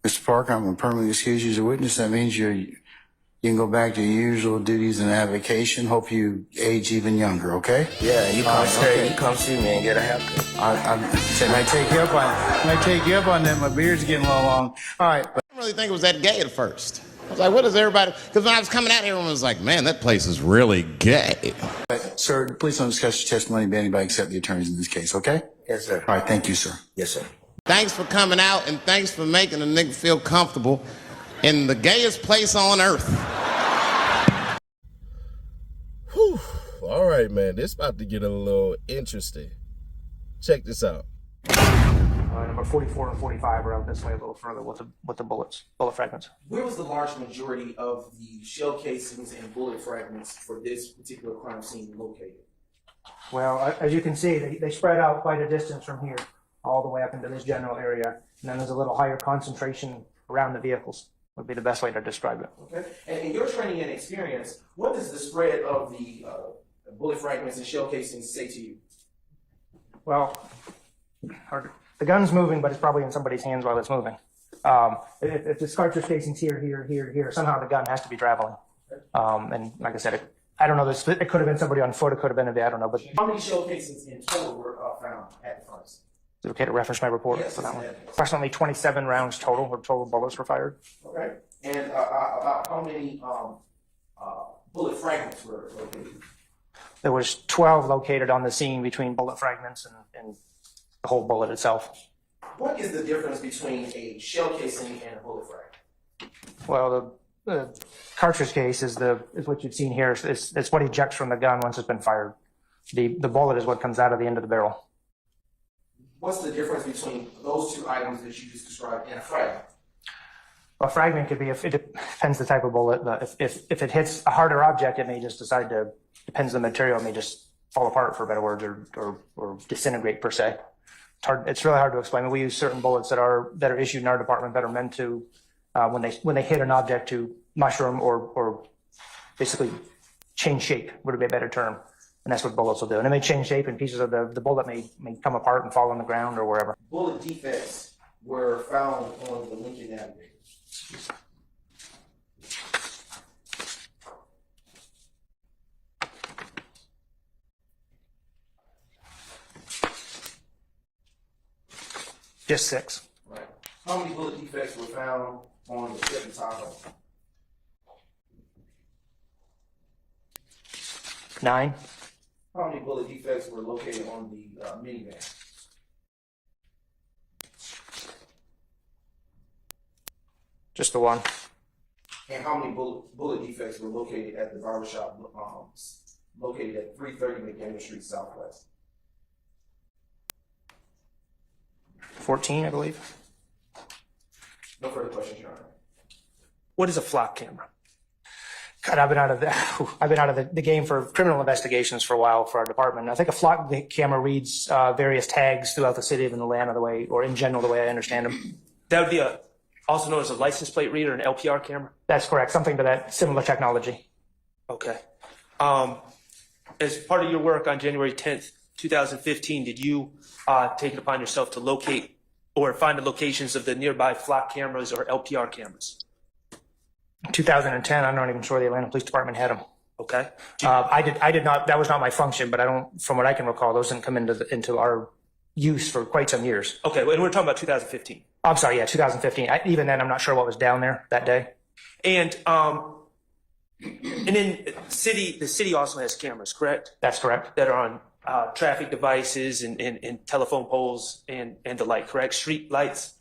Mr. Parker, I'm going to permanently excuse you as a witness. That means you can go back to your usual duties and avocation. Hope you age even younger, okay? Yeah, you come you come see me and get a haircut. I said, might take you up on that. My beard's getting a little long. All right. I didn't really think it was that gay at first. I was like, what is everybody? Because when I was coming out here, everyone was like, man, that place is really gay. Sir, please don't discuss your testimony by anybody except the attorneys in this case, okay? Yes, sir. All right, thank you, sir. Yes, sir. Thanks for coming out, and thanks for making a nigga feel comfortable in the gayest place on earth. Whew. All right, man. This about to get a little interesting. Check this out. Number 44 and 45 are out this way a little further with the bullet fragments. Where was the large majority of the shell casings and bullet fragments for this particular crime scene located? Well, as you can see, they spread out quite a distance from here, all the way up into this general area. And then there's a little higher concentration around the vehicles, would be the best way to describe it. Okay. And in your training and experience, what does the spread of the bullet fragments and shell casings say to you? Well, the gun's moving, but it's probably in somebody's hands while it's moving. If the cartridge casing's here, somehow the gun has to be traveling. And like I said, I don't know, it could have been somebody on foot, it could have been I don't know. But how many shell casings in total were found at the front? is it okay to reference my report for that one? Approximately 27 rounds total bullets were fired. Okay. And about how many bullet fragments were located? There was 12 located on the scene between bullet fragments and the whole bullet itself. What is the difference between a shell casing and a bullet fragment? Well, the cartridge case is what you've seen here. It's what ejects from the gun once it's been fired. The bullet is what comes out of the end of the barrel. What's the difference between those two items that you just described and a fragment? A fragment could be, it depends the type of bullet. But if it hits a harder object, it may just decide to, depends on the material, it may just fall apart, for better words, or disintegrate per se. It's really hard to explain. We use certain bullets that are issued in our department that are meant to, when they hit an object, to mushroom or basically change shape would be a better term. And that's what bullets will do. And it may change shape, and pieces of the bullet may come apart and fall on the ground or wherever. Bullet defects were found on the Lincoln Navigator. Just 6. Right. How many bullet defects were found on the Chevy Tahoe? 9. How many bullet defects were located on the minivan? Just the 1. And how many bullet defects were located at the barbershop located at 330 McDaniel Street Southwest? 14, I believe. No further questions, Your Honor. What is a flock camera? God, I've been out of the game for criminal investigations for a while for our department. I think a flock camera reads various tags throughout the city of Atlanta or in general, the way I understand them. That would be also known as a license plate reader, an LPR camera? That's correct. Something to that similar technology. Okay. As part of your work on January 10th, 2015, did you take it upon yourself to locate or find the locations of the nearby flock cameras or LPR cameras? 2010, I'm not even sure the Atlanta Police Department had them. Okay. I did not. That was not my function, but from what I can recall, those didn't come into our use for quite some years. Okay, and we're talking about 2015. I'm sorry, yeah, 2015. Even then, I'm not sure what was down there that day. And then the city also has cameras, correct? That's correct. That are on traffic devices and telephone poles and the like, correct? Street lights.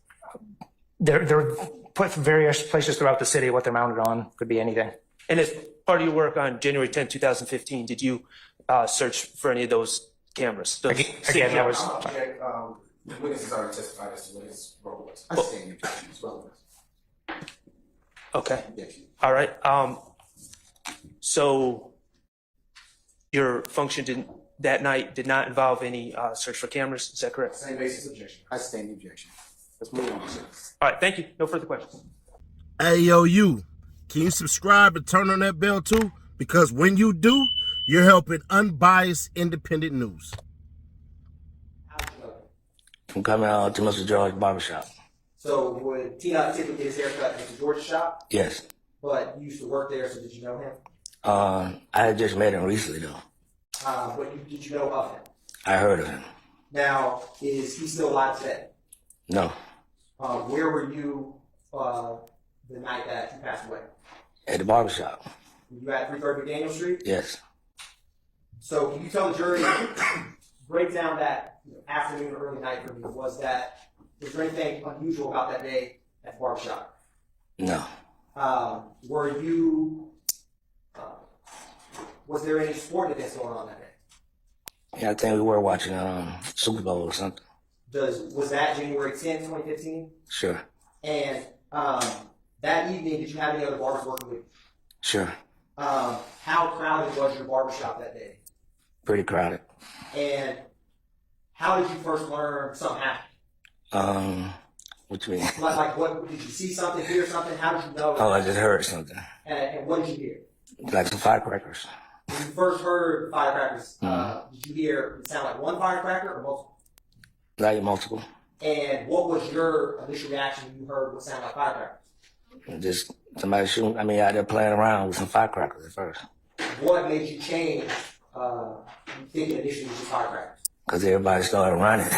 They're put various places throughout the city. What they're mounted on could be anything. And as part of your work on January 10th, 2015, did you search for any of those cameras? Again, that was. The witness has already testified as to what his role was. I stand your objection as well. Okay. All right. So your function that night did not involve any search for cameras. Is that correct? Same basis objection. I stand the objection. Let's move on, sir. All right. Thank you. No further questions. Hey, yo, you. Can you subscribe and turn on that bell too? Because when you do, you're helping unbiased, independent news. I'm coming out to Mr. George Barbershop. So would T-Nut typically get his haircut at the Georgia shop? Yes. But you used to work there, so did you know him? I had just met him recently though. Did you know of him? I heard of him. Now, is he still alive today? No. Where were you the night that he passed away? At the barbershop. Were you at 330 McDaniel Street? Yes. So can you tell the jury, break down that afternoon or early night for me? Was there anything unusual about that day at the barbershop? No. Were you, was there any sport events going on that day? Yeah, I think we were watching Super Bowl or something. Was that January 10th, 2015? Sure. And that evening, did you have any other barbers working with you? Sure. How crowded was your barbershop that day? Pretty crowded. And how did you first learn something happened? What you mean? Like what, did you see something, hear something? How did you know? Oh, I just heard something. And what did you hear? Like some firecrackers. When you first heard firecrackers, did you hear it sound like one firecracker or multiple? Like multiple. And what was your initial reaction when you heard what sounded like firecrackers? Just somebody shooting, out there playing around with some firecrackers at first. What made you change thinking initially it was just firecrackers? Because everybody started running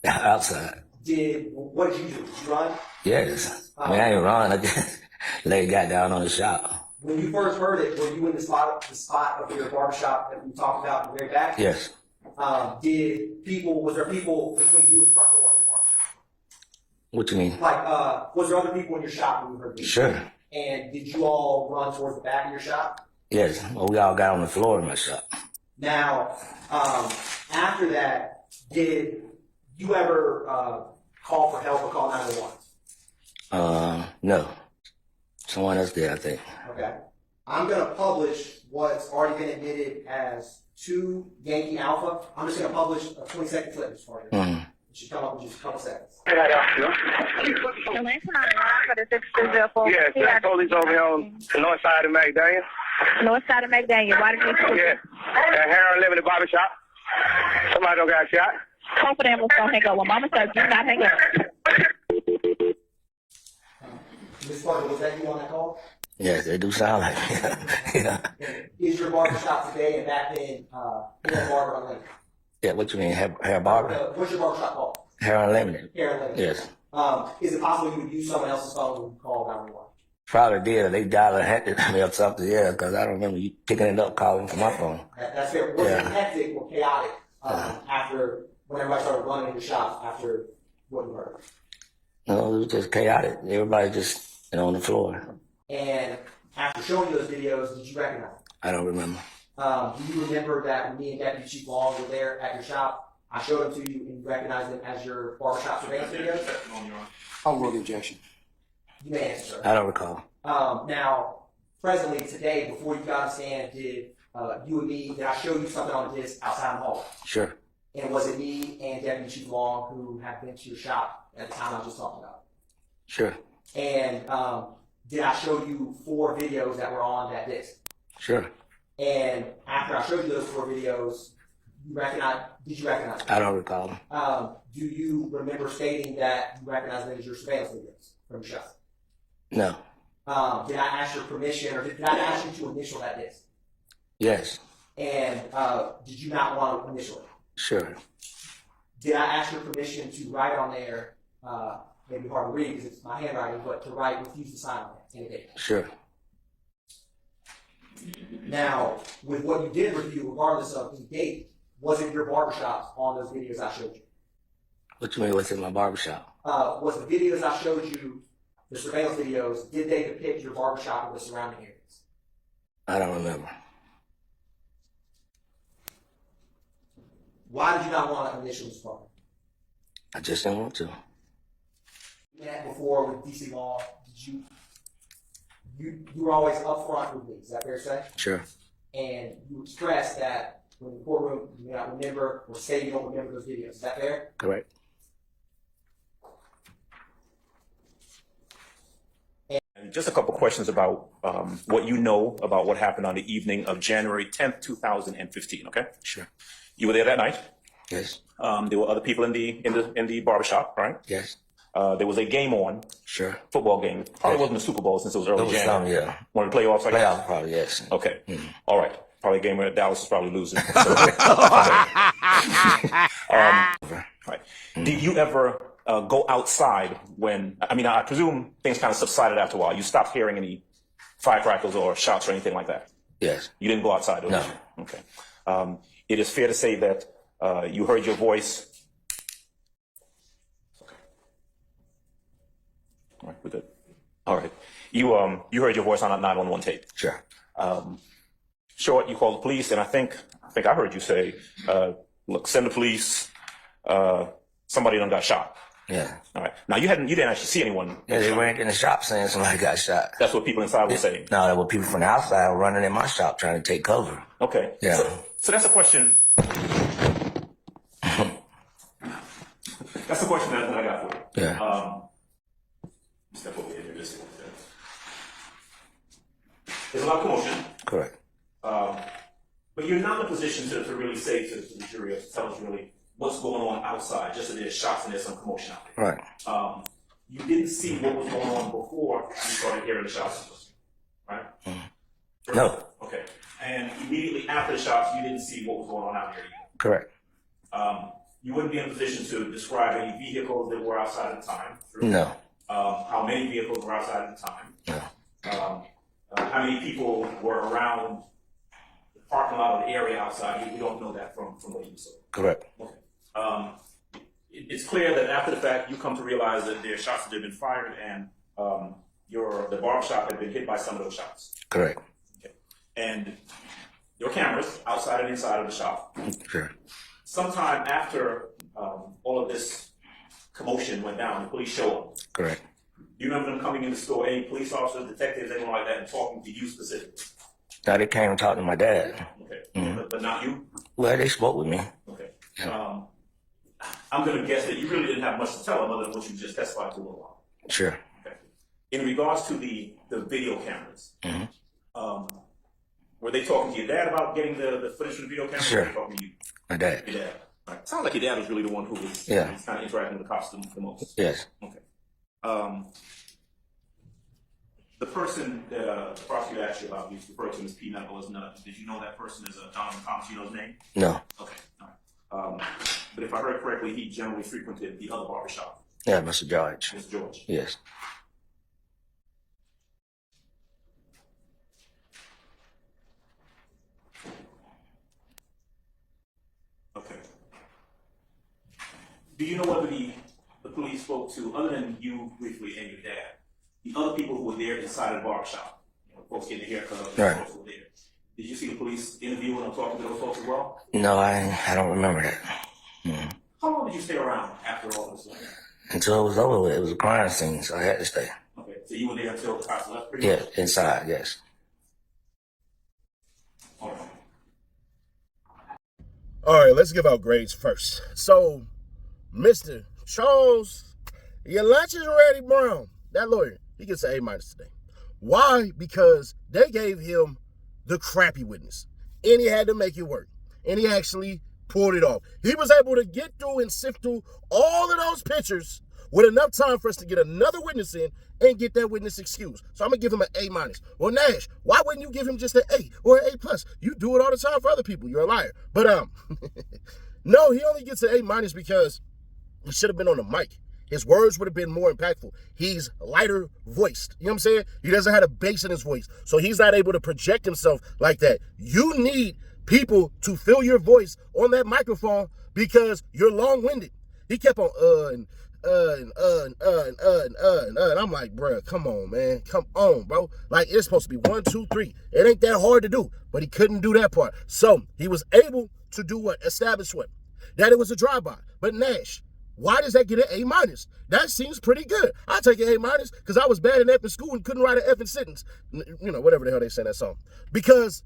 outside. What did you do? Did you run? Yes. I ain't run. I just got down on the shop. When you first heard it, were you in the spot of your barbershop that we talked about in the very back? Yes. Was there people between you and the front door of your barbershop? What you mean? Like, was there other people in your shop when you heard this? Sure. And did you all run towards the back of your shop? Yes. Well, we all got on the floor in my shop. Now, after that, did you ever call for help or call 911? No. Someone else did, I think. Okay. I'm going to publish what's already been admitted as 2 Yankee Alpha. I'm just going to publish a 20-second clip for you. It should come up in just a couple seconds. Yes, that police over here on the north side of McDaniel. North side of McDaniel. Why did you Yeah. At Harold living in the barber shop. Somebody don't got shot. Both of them was gonna hang up. Well, Mama said do not hang up. Ms. Parker, was that you on that call? Yes, they do sound like it. Yeah. Is your barbershop today and back then Hair Barber Unlimited? Yeah, what you mean? Hair barber? What's your barbershop called? Hair Unlimited. Hair Unlimited. Yes. Is it possible you would use someone else's phone when you call 911? Probably did. They dialed me or something, yeah, because I don't remember you picking it up calling from my phone. That's fair. Was it hectic or chaotic after when everybody started running in the shop after what you heard? No, it was just chaotic. Everybody just on the floor. And after showing you those videos, did you recognize them? I don't remember. Do you remember that when me and Deputy Chief Long were there at your shop, I showed them to you and you recognized them as your barbershop surveillance videos? I'll rule the objection. You may answer, sir. I don't recall. Now, presently today, before you got on stand, did I show you something on the disc outside the hall? Sure. And was it me and Deputy Chief Long who had been to your shop at the time I was just talking about? Sure. And did I show you 4 videos that were on that disc? Sure. And after I showed you those 4 videos, did you recognize them? I don't recall them. Do you remember stating that you recognize them as your surveillance videos from your shop? No. Did I ask your permission or did I ask you to initial that disc? Yes. And did you not want to initial it? Sure. Did I ask your permission to write on there, maybe hard to read because it's my handwriting, but to write refuse to sign on it in a date? Sure. Now, with what you did review, regardless of the date, was it your barbershops on those videos I showed you? What you mean, what's in my barbershop? Was the videos I showed you, the surveillance videos, did they depict your barbershop or the surrounding areas? I don't remember. Why did you not want to initial this part? I just didn't want to. You met before with DC Law. Did you were always upfront with me, is that fair to say? Sure. And you expressed that when in the courtroom you may not remember or say you don't remember those videos. Is that fair? Correct. And just a couple questions about what you know about what happened on the evening of January 10th, 2015, okay? Sure. You were there that night. Yes. There were other people in the barbershop, right? Yes. there was a game on, Sure. football game. Probably wasn't the Super Bowl since it was early There was some, January. yeah. One of the playoffs, I guess? Playoffs, probably, yes. Okay. All right. Probably a game where Dallas is probably losing. So, right. Did you ever go outside when, I mean, I presume things kind of subsided after a while. You stopped hearing any firecrackers or shots or anything like that? Yes. You didn't go outside, did No. you? Okay. It is fair to say that you heard your voice. Okay. All right, we're good. All right. You heard your voice on a 911 tape. Sure. Short, you called the police, and I think I heard you say, look, send the police, somebody done got shot. Yeah. All right. Now you didn't actually see anyone. Yeah, they went in the shop saying somebody got shot. That's what people inside were saying. No, there were people from the outside running in my shop trying to take cover. Okay. Yeah. So that's a question. That's the question that I got for you. Yeah. Step over here. There's a lot of commotion. Correct. But you're not in a position to really say to the jury or to tell us really what's going on outside, just that there's shots and there's some commotion out there. Right. You didn't see what was going on before you started hearing the shots, right? No. Okay. And immediately after the shots, you didn't see what was going on out there either. Correct. You wouldn't be in a position to describe any vehicles that were outside at the time. True? No. How many vehicles were outside at the time? No. How many people were around the parking lot or the area outside? We don't know that from what you saw. Correct. Okay. It's clear that after the fact, you come to realize that there are shots that have been fired, and the barbershop had been hit by some of those shots. Correct. Okay. And your cameras outside and inside of the shop. Sure. Sometime after all of this commotion went down, the police showed up. Correct. Do you remember them coming in the store, any police officers, detectives, anyone like that, and talking to you specifically? Now they came and talked to my dad. Okay. But not you? Well, they spoke with me. Okay. I'm going to guess that you really didn't have much to tell them other than what you just testified to a little while. Sure. Okay. In regards to the video cameras, were they talking to your dad about getting the footage from the video cameras? Sure. Or were they talking to you? My dad. Your dad. Right. Sounds like your dad was really the one who was kind of interacting with the cops the most. Yes. Okay. The person that the prosecutor asked you about, you referred to him as P. Knuckles. Did you know that person is Donovan Thomas? You know his name? No. Okay. All right. But if I heard correctly, he generally frequented the other barbershop. Yeah, Mr. George. Mr. George. Yes. Okay. Do you know whether the police spoke to, other than you briefly and your dad, the other people who were there inside the barbershop? Folks getting a haircut, right. Folks who were there. Did you see the police interviewing or talking to those folks as well? No, I don't remember that. How long did you stay around after all this went down? Until it was over with. It was a crime scene, so I had to stay. Okay, so you were there until the cops left pretty Yeah, much? inside, yes. All right. All right, let's give out grades first. So, Mr. Charles, your lunch is ready, Brown. That lawyer, he gets an A- today. Why? Because they gave him the crappy witness, and he had to make it work, and he actually pulled it off. He was able to get through and sift through all of those pictures with enough time for us to get another witness in and get that witness excused. So I'm gonna give him an A-. Well, Nash, why wouldn't you give him just an A or an A+? You do it all the time for other people. You're a liar. But no, he only gets an A- because he should have been on the mic. His words would have been more impactful. He's lighter voiced. You know what I'm saying? He doesn't have a bass in his voice. So he's not able to project himself like that. You need people to fill your voice on that microphone because you're long-winded. He kept on and I'm like, bruh, come on, man. Come on, bro. Like, it's supposed to be 1, 2, 3. It ain't that hard to do, but he couldn't do that part. So he was able to do what? Establish what? That it was a drive-by. But Nash, why does that get an A-? That seems pretty good. I'll take an A- because I was bad in effing school and couldn't write an effing sentence. You know, whatever the hell they say in that song. Because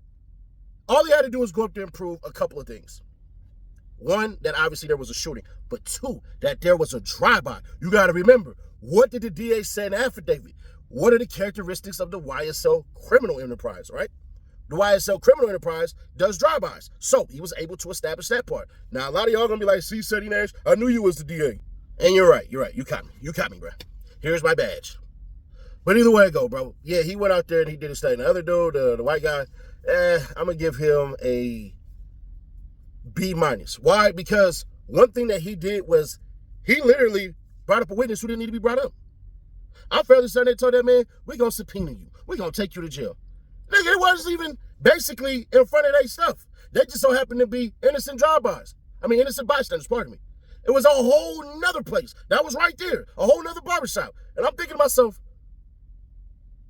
all he had to do was go up there and prove a couple of things. One, that obviously there was a shooting. But two, that there was a drive-by. You got to remember, what did the DA say in the affidavit? What are the characteristics of the YSL criminal enterprise, right? The YSL criminal enterprise does drive-bys. So he was able to establish that part. Now, a lot of y'all going to be like, see, Seti Nash, I knew you was the DA. And you're right. You caught me, bro. Here's my badge. But either way it go, bro. Yeah, he went out there and he did his thing. The other dude, the white guy, I'm going to give him a B-. Why? Because one thing that he did was he literally brought up a witness who didn't need to be brought up. I'm fairly certain they told that man, we're going to subpoena you. We're going to take you to jail. Nigga, it wasn't even basically in front of their stuff. They just so happened to be innocent innocent bystanders, pardon me. It was a whole nother place. That was right there. A whole nother barbershop. And I'm thinking to myself,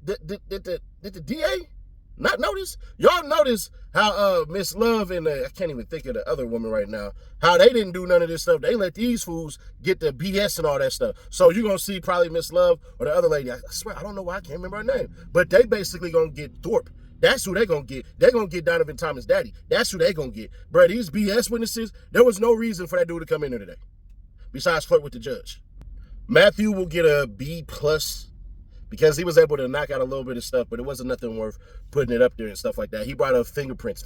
did the DA not notice? Y'all notice how Miss Love and I can't even think of the other woman right now, how they didn't do none of this stuff. They let these fools get the BS and all that stuff. So you're going to see probably Miss Love or the other lady. I swear, I don't know why I can't remember her name. But they basically going to get Thorpe. That's who they going to get. They're going to get Donovan Thomas' daddy. That's who they going to get. Bro, these BS witnesses, there was no reason for that dude to come in here today, besides flirt with the judge. Matthew will get a B+ because he was able to knock out a little bit of stuff, but it wasn't nothing worth putting it up there and stuff like that. He brought up fingerprints.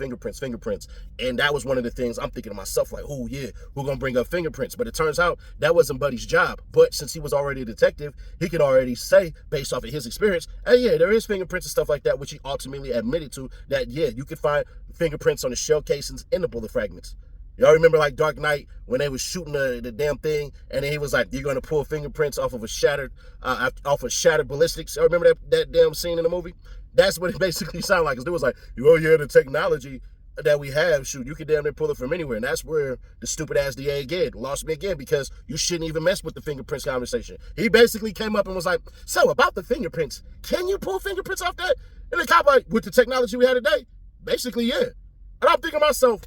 And that was one of the things I'm thinking to myself, like, oh yeah, we're going to bring up fingerprints. But it turns out that wasn't Buddy's job. But since he was already a detective, he could already say, based off of his experience, hey, yeah, there is fingerprints and stuff like that, which he ultimately admitted to, that, yeah, you could find fingerprints on the shell casings and the bullet fragments. Y'all remember like Dark Knight when they was shooting the damn thing, and then he was like, "You're gonna pull fingerprints off of shattered ballistics." Y'all remember that damn scene in the movie? That's what it basically sounded like. Cause it was like, "Oh yeah, the technology that we have, shoot, you could damn near pull it from anywhere." And that's where the stupid ass DA again lost me again, because you shouldn't even mess with the fingerprints conversation. He basically came up and was like, "So about the fingerprints, can you pull fingerprints off that?" And the cop like, "With the technology we have today, basically yeah." And I'm thinking to myself,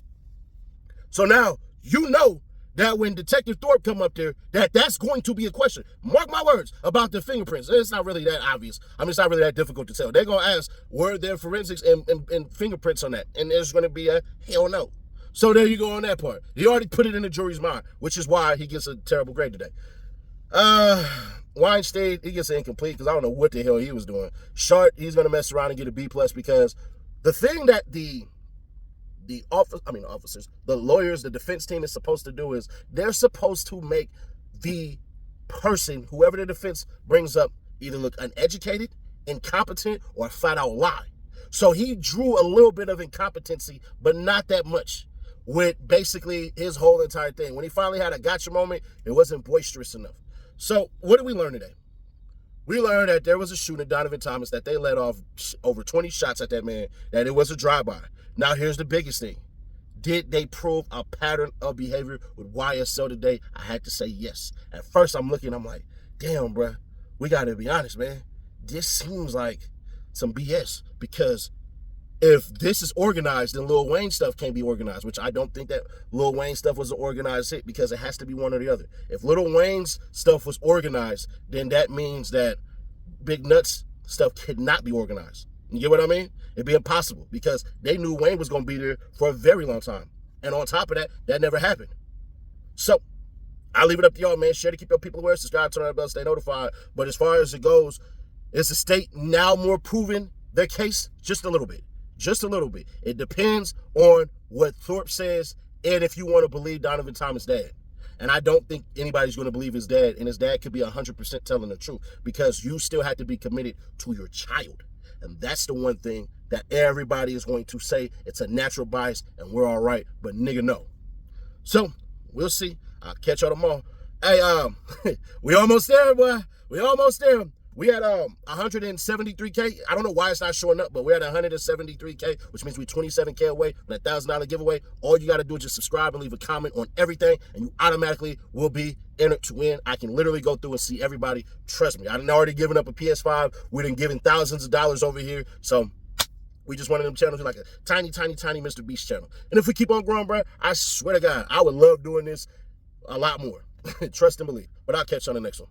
so now you know that when Detective Thorpe come up there, that's going to be a question. Mark my words about the fingerprints. It's not really that obvious. It's not really that difficult to tell. They're going to ask, were there forensics and fingerprints on that? And there's going to be a hell no. So there you go on that part. He already put it in the jury's mind, which is why he gets a terrible grade today. Weinstein, he gets an incomplete because I don't know what the hell he was doing. Short, he's going to mess around and get a B+ because the thing that the officers, the lawyers, the defense team is supposed to do is they're supposed to make the person, whoever the defense brings up, either look uneducated, incompetent, or flat out lie. So he drew a little bit of incompetency, but not that much, with basically his whole entire thing. When he finally had a gotcha moment, it wasn't boisterous enough. So what did we learn today? We learned that there was a shooting at Donovan Thomas, that they let off over 20 shots at that man, that it was a drive-by. Now, here's the biggest thing. Did they prove a pattern of behavior with YSL today? I had to say yes. At first, I'm like, damn, bro, we got to be honest, man. This seems like some BS, because if this is organized, then Lil Wayne stuff can't be organized, which I don't think that Lil Wayne stuff was an organized hit, because it has to be one or the other. If Lil Wayne's stuff was organized, then that means that Big Nuts stuff could not be organized. You get what I mean? It'd be impossible, because they knew Wayne was going to be there for a very long time. And on top of that, that never happened. So I'll leave it up to y'all, man. Share to keep your people aware. Subscribe, turn on the bell, stay notified. But as far as it goes, is the state now more proving their case? Just a little bit. Just a little bit. It depends on what Thorpe says and if you want to believe Donovan Thomas' dad. And I don't think anybody's going to believe his dad, and his dad could be 100% telling the truth, because you still have to be committed to your child. And that's the one thing that everybody is going to say, it's a natural bias and we're all right, but nigga, no. So we'll see. I'll catch y'all tomorrow. Hey, we almost there, boy. We almost there. We had 173K. I don't know why it's not showing up, but we're at 173K, which means we're 27K away from a $1,000 giveaway. All you got to do is just subscribe and leave a comment on everything, and you automatically will be entered to win. I can literally go through and see everybody. Trust me, I done already given up a PS5. We done given thousands of dollars over here. So we just one of them channels like a tiny, tiny, tiny Mr. Beast channel. And if we keep on growing, bro, I swear to God, I would love doing this a lot more. Trust and believe. But I'll catch you on the next one.